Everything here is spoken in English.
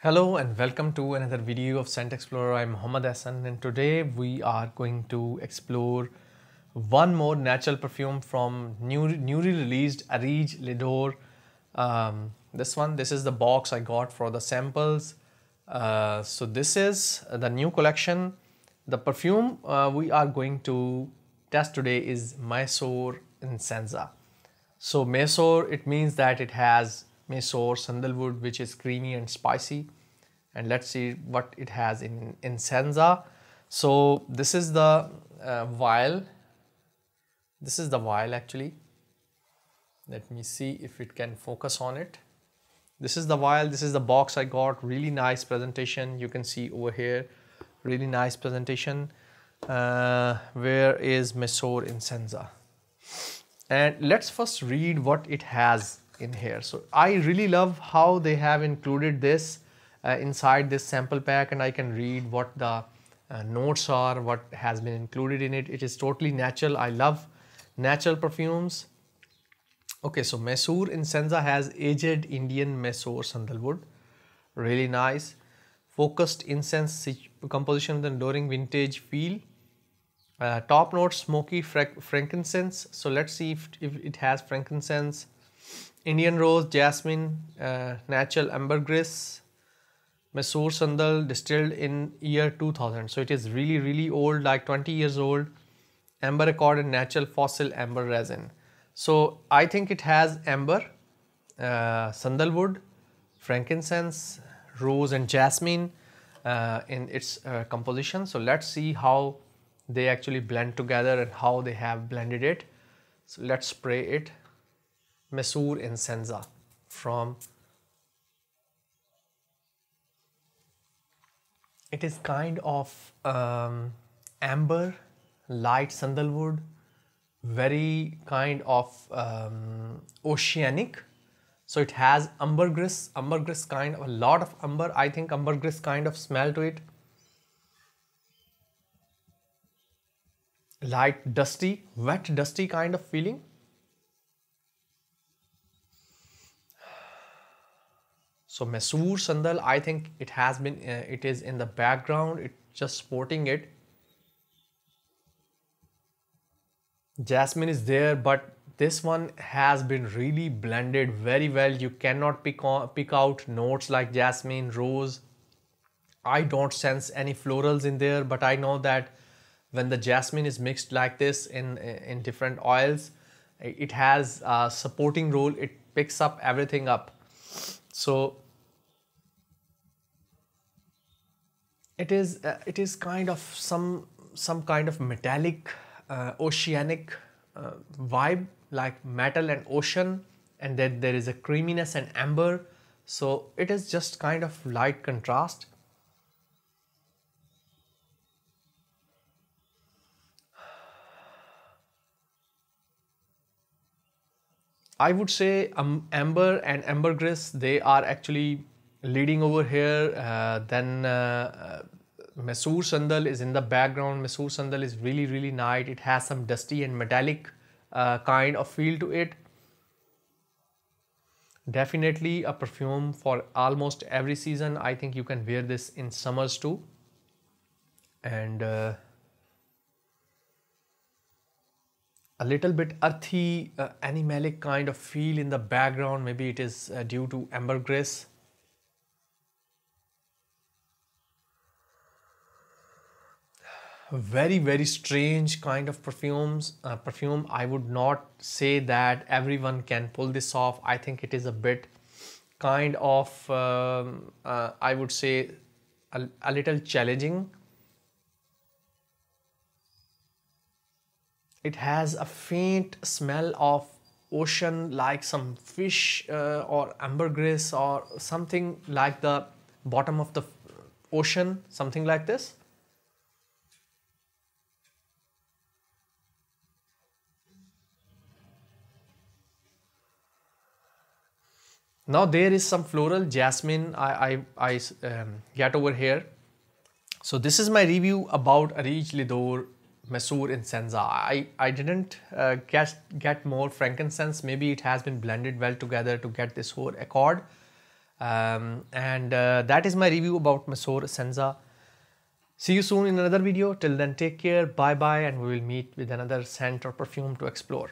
Hello and welcome to another video of Scent Explorer. I'm Mohammad Hassan and today we are going to explore one more natural perfume from newly released Areej Le Dore. This is the box I got for the samples. So this is the new collection. The perfume we are going to test today is Mysore Incenza. So Mysore, it means that it has Mysore Sandalwood, which is creamy and spicy. And let's see what it has in Incenza. So this is the vial. This is the vial actually. Let me see if it can focus on it. This is the vial. This is the box I got. Really nice presentation. You can see over here. Really nice presentation. Where is Mysore Incenza? And let's first read what it has in here. So I really love how they have included this inside this sample pack, and I can read what the notes are, what has been included in it. It is totally natural. I love natural perfumes. Okay, so Mysore Incenza has aged Indian Mysore Sandalwood. Really nice. Focused incense composition with an enduring vintage feel. Top note smoky frankincense. So let's see if it has frankincense, Indian rose, jasmine, natural ambergris, Mysore Sandal distilled in year 2000. So it is really old, like 20 years old. Amber accord and natural fossil amber resin. So I think it has amber, sandalwood, frankincense, rose and jasmine in its composition. So let's see how they actually blend together and how they have blended it. So let's spray it. Mysore Incenza from, it is kind of amber, light sandalwood, very kind of oceanic. So it has ambergris kind of, a lot of amber, I think ambergris kind of smell to it. Light dusty, wet dusty kind of feeling. So Mysore Sandal, I think it has been, it is in the background, it's just sporting it. Jasmine is there, but this one has been really blended very well. You cannot pick out notes like jasmine, rose. I don't sense any florals in there, but I know that when the jasmine is mixed like this in different oils, it has a supporting role. It picks up everything up. So it is kind of some kind of metallic, oceanic vibe, like metal and ocean, and then there is a creaminess and amber. So it is just kind of light contrast. I would say amber and ambergris, they are actually leading over here. Then Mysore Sandal is in the background. Mysore Sandal is really nice. It has some dusty and metallic kind of feel to it. Definitely a perfume for almost every season. I think you can wear this in summers too. And a little bit earthy, animalic kind of feel in the background. Maybe it is due to ambergris. Very strange kind of perfume. I would not say that everyone can pull this off. I think it is a bit kind of I would say a little challenging. It has a faint smell of ocean, like some fish or ambergris or something like the bottom of the ocean, something like this. Now there is some floral jasmine I get over here. So this is my review about Areej Le Dore Mysore Incenza. I didn't get more frankincense. Maybe it has been blended well together to get this whole accord. That is my review about Mysore Incenza. See you soon in another video. Till then, take care, bye bye, and we will meet with another scent or perfume to explore.